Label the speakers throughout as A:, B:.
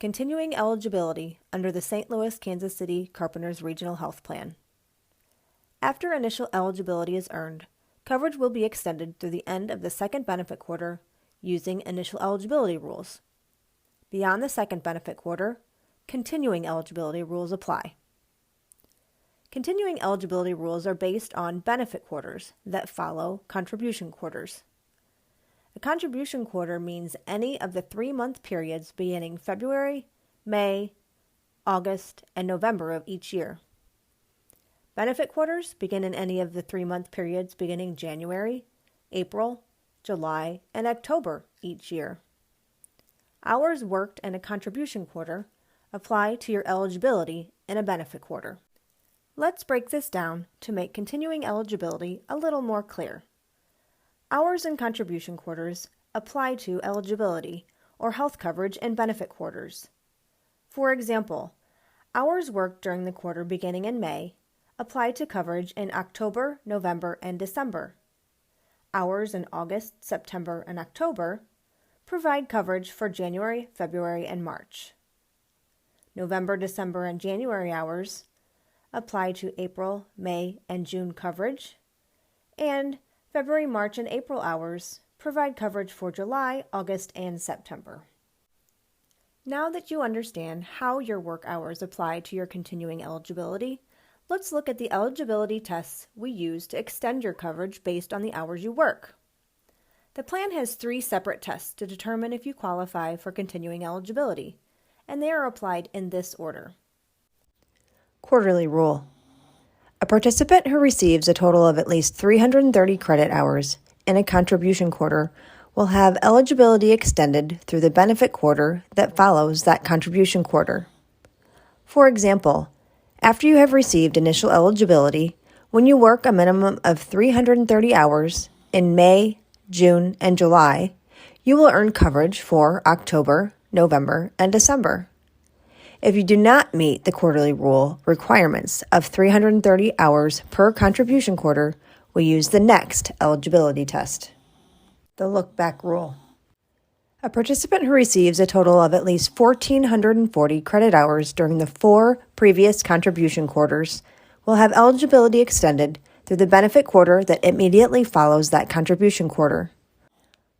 A: Continuing eligibility under the St. Louis, Kansas City Carpenters Regional Health Plan. After initial eligibility is earned, coverage will be extended through the end of the second benefit quarter using initial eligibility rules. Beyond the second benefit quarter, continuing eligibility rules apply. Continuing eligibility rules are based on benefit quarters that follow contribution quarters. A contribution quarter means any of the 3-month periods beginning February, May, August, and November of each year. Benefit quarters begin in any of the 3-month periods beginning January, April, July, and October each year. Hours worked in a contribution quarter apply to your eligibility in a benefit quarter. Let's break this down to make continuing eligibility a little more clear. Hours in contribution quarters apply to eligibility or health coverage in benefit quarters. For example, hours worked during the quarter beginning in May apply to coverage in October, November, and December. Hours in August, September, and October provide coverage for January, February, and March. November, December, and January hours apply to April, May, and June coverage, and February, March, and April hours provide coverage for July, August, and September. Now that you understand how your work hours apply to your continuing eligibility, let's look at the eligibility tests we use to extend your coverage based on the hours you work. The plan has 3 separate tests to determine if you qualify for continuing eligibility, and they are applied in this order. Quarterly rule. A participant who receives a total of at least 330 credit hours in a contribution quarter will have eligibility extended through the benefit quarter that follows that contribution quarter. For example, after you have received initial eligibility, when you work a minimum of 330 hours in May, June, and July, you will earn coverage for October, November, and December. If you do not meet the quarterly rule requirements of 330 hours per contribution quarter, we use the next eligibility test. The look-back rule. A participant who receives a total of at least 1,440 credit hours during the 4 previous contribution quarters will have eligibility extended through the benefit quarter that immediately follows that contribution quarter.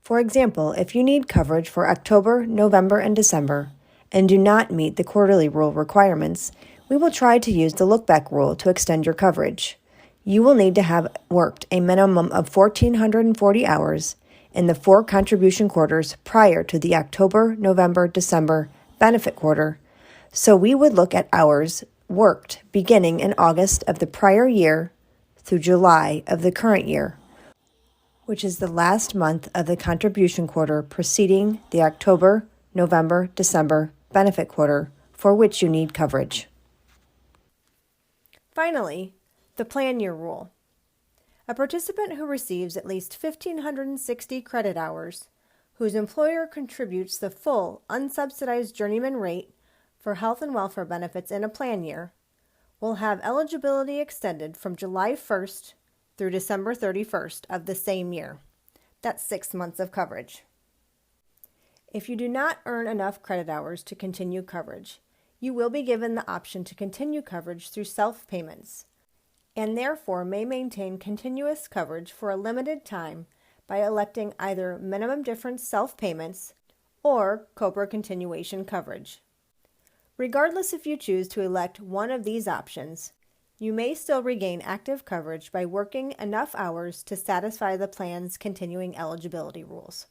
A: For example, if you need coverage for October, November, and December, and do not meet the quarterly rule requirements, we will try to use the look-back rule to extend your coverage. You will need to have worked a minimum of 1,440 hours in the 4 contribution quarters prior to the October, November, December benefit quarter, so we would look at hours worked beginning in August of the prior year through July of the current year, which is the last month of the contribution quarter preceding the October, November, December benefit quarter for which you need coverage. Finally, the plan year rule. A participant who receives at least 1,560 credit hours, whose employer contributes the full unsubsidized journeyman rate for health and welfare benefits in a plan year, will have eligibility extended from July 1st through December 31st of the same year. That's 6 months of coverage. If you do not earn enough credit hours to continue coverage, you will be given the option to continue coverage through self-payments, and therefore may maintain continuous coverage for a limited time by electing either minimum difference self-payments or COBRA continuation coverage. Regardless if you choose to elect one of these options, you may still regain active coverage by working enough hours to satisfy the plan's continuing eligibility rules.